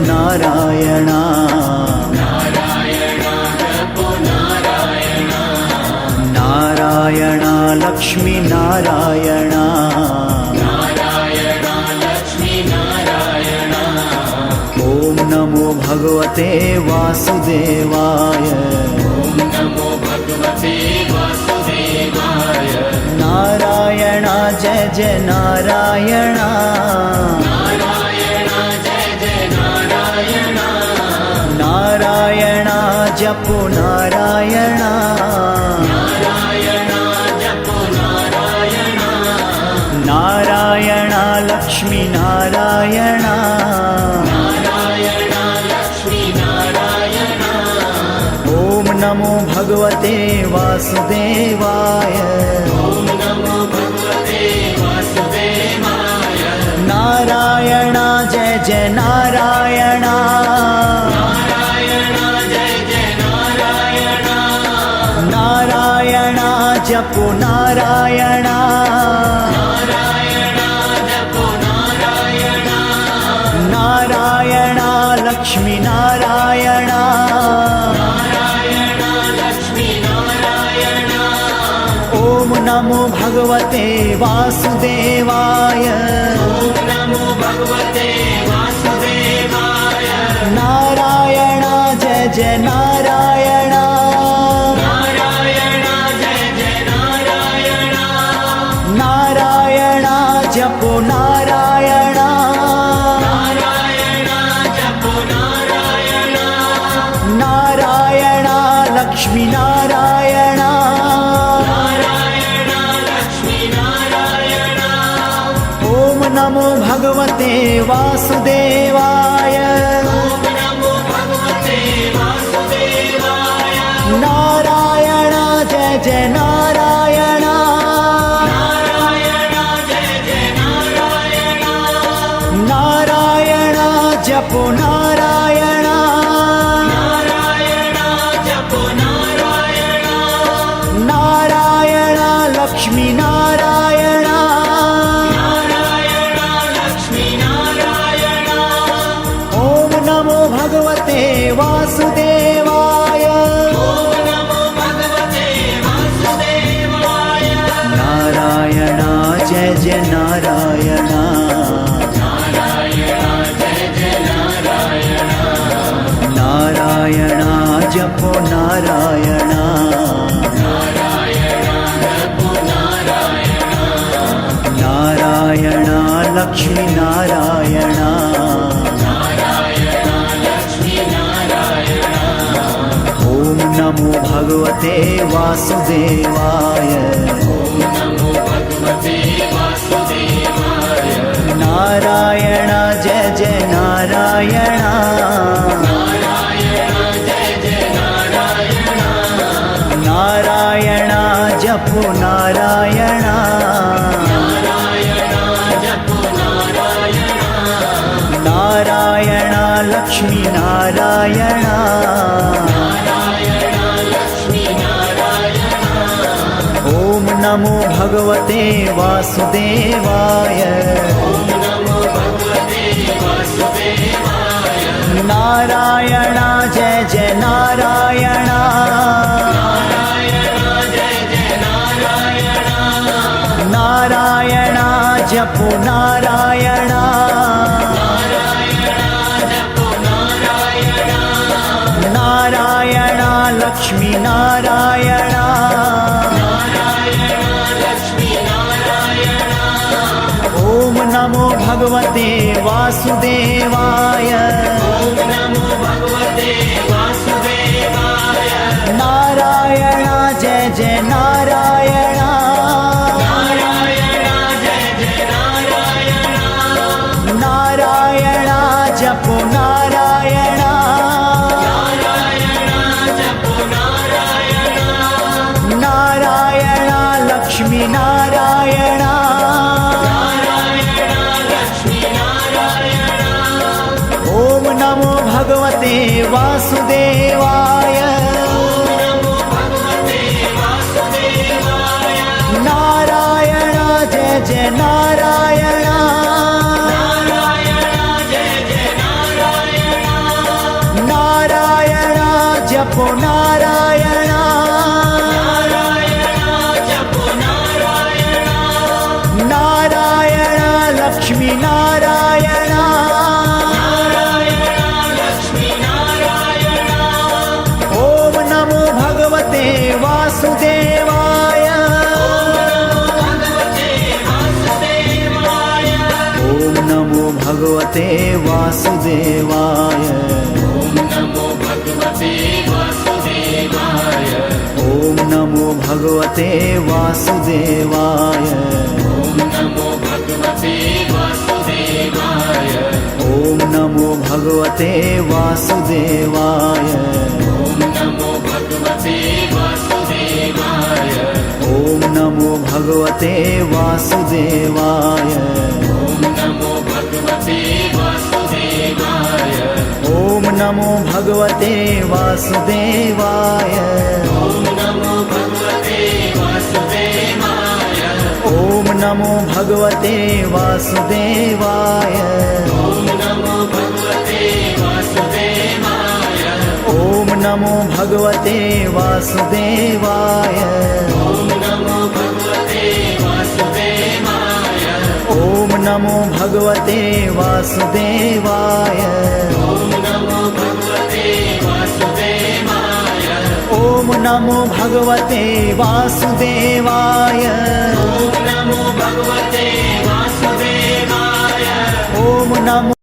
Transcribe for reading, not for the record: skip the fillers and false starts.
नारायणा नारायणा लक्ष्मी नारायणा ॐ नमो भगवते वासुदेवाय नारायण जय जय नारायण नारायण जपो नारायण नारायण लक्ष्मी नारायण ॐ नमो भगवते वासुदेवाय नारायण जय जय नारायण नारायण जपो नारायण नारायण लक्ष्मी नारायण ॐ नमो भगवते वासुदेवाय नारायण जय जय नारायण नारायण जपो नारायण नारायण लक्ष्मी नारायण ॐ नमो भगवते वासुदेवाय नारायण जय जय नारायण नारायण जपो नारायण नारायण लक्ष्मी नारायण ॐ नमो भगवते वासुदेवाय नारायण जय जय नारायण नारायण जपो नारायण नारायण लक्ष्मी नारायण ॐ नमो भगवते वासुदेवाय नारायण जय जय नारायण नारायण जपो नारायण नारायण लक्ष्मी नारायण ॐ नमो भगवते वासुदेवाय नारायण जय जय नारायण नारायण जपो नारायण नारायण लक्ष्मी नारायण ॐ नमो भगवते वासुदेवाय नारायण जय जय नारायण नारायण जपो नारायण नारायण लक्ष्मी नारायण ॐ नमो भगवते वासुदेवाय नारायण जय जय नारायण नारायण ॐ नमो भगवते वासुदेवाय ॐ नमो भगवते वासुदेवाय ॐ नमो भगवते वासुदेवाय ॐ नमो भगवते वासुदेवाय ॐ नमो भगवते वासुदेवाय ॐ नमो भगवते वासुदेवाय ॐ नमो भगवते वासुदेवाय ॐ नमो भगवते वासुदेवाय ॐ नमो भगवते वासुदेवाय ॐ नमो भगवते वासुदेवाय ॐ नमो